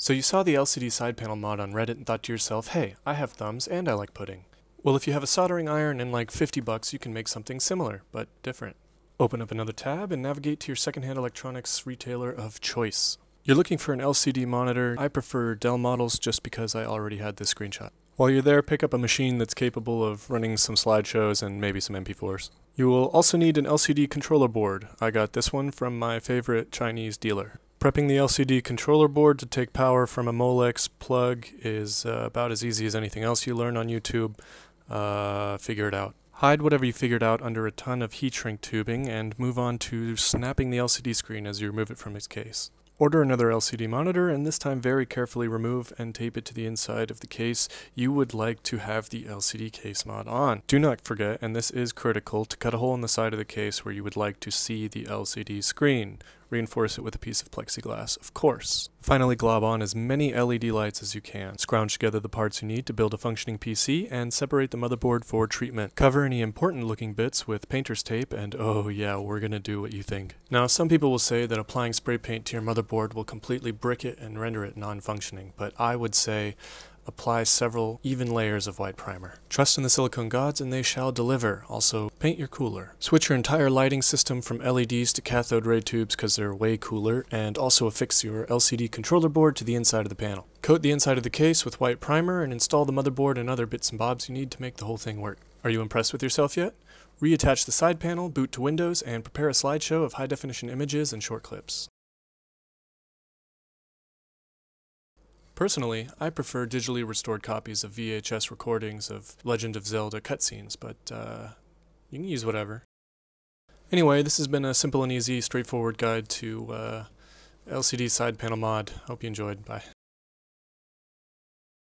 So you saw the LCD side panel mod on Reddit and thought to yourself, hey, I have thumbs and I like pudding. Well, if you have a soldering iron and like $50, you can make something similar, but different. Open up another tab and navigate to your secondhand electronics retailer of choice. You're looking for an LCD monitor. I prefer Dell models just because I already had this screenshot. While you're there, pick up a machine that's capable of running some slideshows and maybe some MP4s. You will also need an LCD controller board. I got this one from my favorite Chinese dealer. Prepping the LCD controller board to take power from a Molex plug is about as easy as anything else you learn on YouTube. Figure it out. Hide whatever you figured out under a ton of heat shrink tubing and move on to snapping the LCD screen as you remove it from its case. Order another LCD monitor and this time very carefully remove and tape it to the inside of the case you would like to have the LCD case mod on. Do not forget, and this is critical, to cut a hole in the side of the case where you would like to see the LCD screen. Reinforce it with a piece of plexiglass, of course. Finally, glob on as many LED lights as you can. Scrounge together the parts you need to build a functioning PC and separate the motherboard for treatment. Cover any important looking bits with painter's tape and oh yeah, we're gonna do what you think. Now, some people will say that applying spray paint to your motherboard will completely brick it and render it non-functioning, but I would say apply several even layers of white primer. Trust in the silicone gods and they shall deliver. Also, paint your cooler. Switch your entire lighting system from LEDs to cathode ray tubes because they're way cooler, and also affix your LCD controller board to the inside of the panel. Coat the inside of the case with white primer and install the motherboard and other bits and bobs you need to make the whole thing work. Are you impressed with yourself yet? Reattach the side panel, boot to Windows, and prepare a slideshow of high-definition images and short clips. Personally, I prefer digitally restored copies of VHS recordings of Legend of Zelda cutscenes, but you can use whatever. Anyway, this has been a simple and easy, straightforward guide to LCD side panel mod. Hope you enjoyed. Bye.